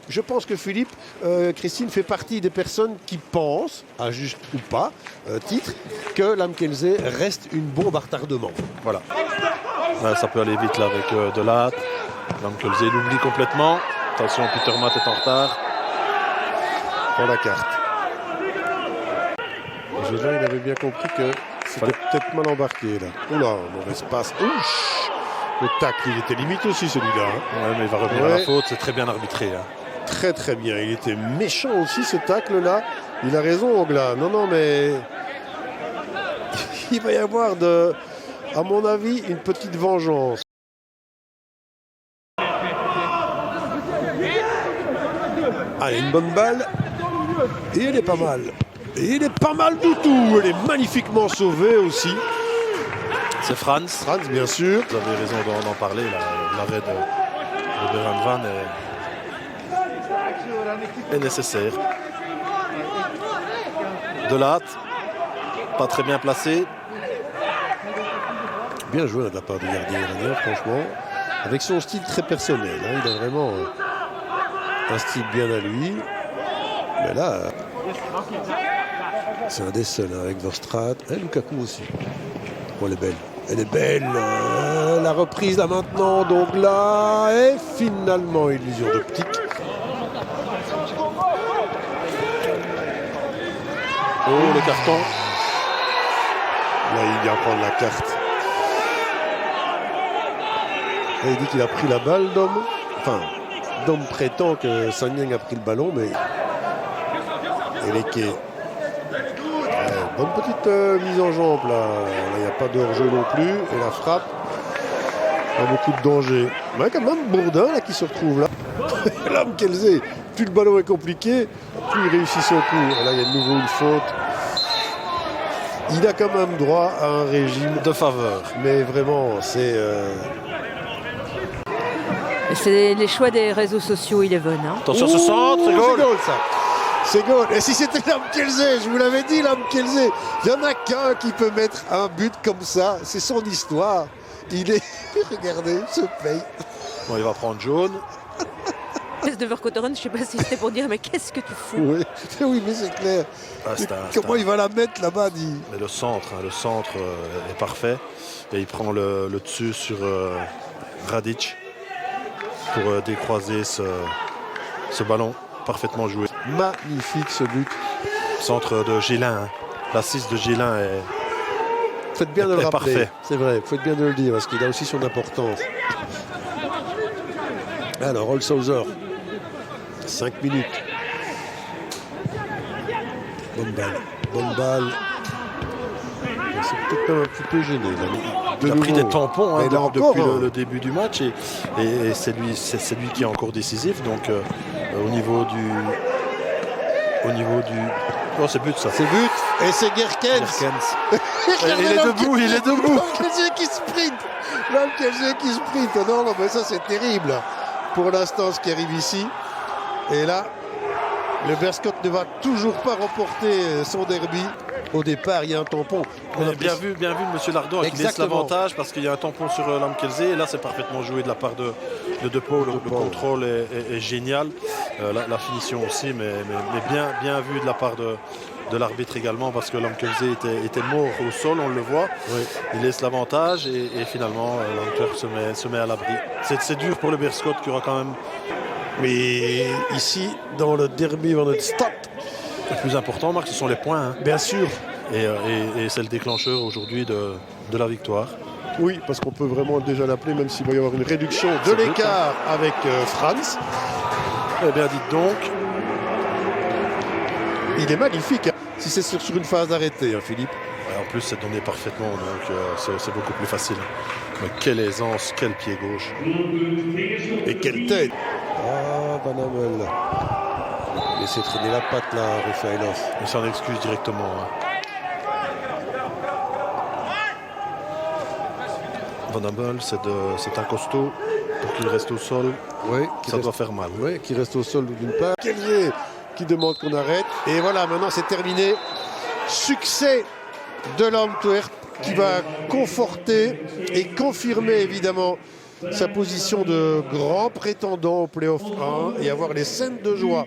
Je pense que Philippe, Christine fait partie des personnes qui pensent, à juste ou pas, titre, que Lamkelzee reste une bombe à retardement. Voilà. Ouais, ça peut aller vite là avec De Laat. Lamkelzee l'oublie complètement. Attention, Peter Matt est en retard. Prend la carte. Géza, il avait bien compris que c'était peut-être mal embarqué là. Oula, mauvaise passe. Ouch, le tacle, il était limite aussi celui-là. Hein. Ouais, mais il va revenir à la faute, c'est très bien arbitré. Hein. Très très bien, il était méchant aussi ce tacle là. Il a raison, Ogla. Non, mais il va y avoir à mon avis, une petite vengeance. Ah, une bonne balle. Et elle est pas mal. Et il est pas mal du tout. Elle est magnifiquement sauvée aussi. C'est Franz. Franz, bien sûr. Vous avez raison d'en parler. L'arrêt de Beran Van est nécessaire. De Laat, pas très bien placé. Bien joué de la part de gardien iranien, franchement. Avec son style très personnel. Hein. Il a vraiment un style bien à lui. Mais là, c'est un des seuls hein, avec Verstraete. Et Lukaku aussi. Oh, elle est belle. Elle est belle. La reprise là maintenant. Donc là, et finalement, illusion d'optique. Oh, le carton. Là, il vient prendre la carte. Et il dit qu'il a pris la balle, Dom. Enfin, Dom prétend que Sanyang a pris le ballon, mais... Et les quais. Bonne petite mise en jambe, là. Il n'y a pas de hors-jeu non plus. Et la frappe. Pas beaucoup de danger. Mais quand même, Bourdin, là, qui se retrouve là. Lamkelzee, plus le ballon est compliqué, plus il réussit son coup. Et là, il y a de nouveau une faute. Il a quand même droit à un régime de faveur. Mais vraiment, c'est... C'est les choix des réseaux sociaux, Eleven. Hein. Attention, ce centre, c'est goal. C'est goal, ça. C'est goal. Et si c'était Lamkelzee, je vous l'avais dit, Lamkelzee, il n'y en a qu'un qui peut mettre un but comme ça. C'est son histoire. Il est... Regardez, se paye. Bon, il va prendre jaune. De Vercotteren, je ne sais pas si c'était pour dire, mais qu'est-ce que tu fous? Oui, oui, mais c'est clair. Ah, comment il va la mettre là-bas, dit. Mais le centre est parfait. Et il prend le dessus sur Radic pour décroiser ce ballon. Parfaitement joué. Magnifique ce but. Centre de Gélin. Hein. L'assist de Gélin est... Faites bien de le rappeler. Parfait. C'est vrai, faites bien de le dire parce qu'il a aussi son importance. Alors, Holzhauser. 5 minutes. Bonne balle. Bonne balle. C'est peut-être un petit peu gêné. Là. Il a pris des tampons hein, depuis hein. le début du match et c'est lui qui est encore décisif. Donc au niveau du... Oh, c'est but ça. C'est but et c'est Gerkens. Il est debout. Lamkelzee qui sprint. Lamkelzee qui sprint. Non, mais ça c'est terrible. Pour l'instant, ce qui arrive ici. Et là, le Berscott ne va toujours pas remporter son derby. Au départ, il y a un tampon. Bien vu, M. Lardon, qui laisse l'avantage parce qu'il y a un tampon sur Lamkelzee. Et là, c'est parfaitement joué de la part de De Paul. Le contrôle est génial. La finition aussi, mais bien vu de la part de l'arbitre également parce que Lamkelzee était mort au sol, on le voit. Oui. Il laisse l'avantage et finalement, Lamker se met à l'abri. C'est dur pour le Berscott qui aura quand même... Mais ici, dans le derby van het Stad, le plus important, Marc, ce sont les points. Hein. Bien sûr. Et c'est le déclencheur aujourd'hui de la victoire. Oui, parce qu'on peut vraiment déjà l'appeler, même s'il va y avoir une réduction de l'écart avec Franz. Eh bien, dites donc. Il est magnifique. Hein. Si c'est sur une phase d'arrêté, hein, Philippe. Ouais, en plus, c'est donné parfaitement, donc c'est beaucoup plus facile. Mais quelle aisance, quel pied gauche. Et quelle tête. Ah, Van Hammel. Laissez traîner la patte là, Rafaelov. Il s'en excuse directement. Hein. Van Hammel, c'est un costaud pour qu'il reste au sol. Oui, ça doit faire mal. Oui, qu'il reste au sol d'une part. Kelly qui demande qu'on arrête. Et voilà, maintenant c'est terminé. Succès de l'Antwerp qui va conforter et confirmer évidemment sa position de grand prétendant au Playoff 1 et avoir les scènes de joie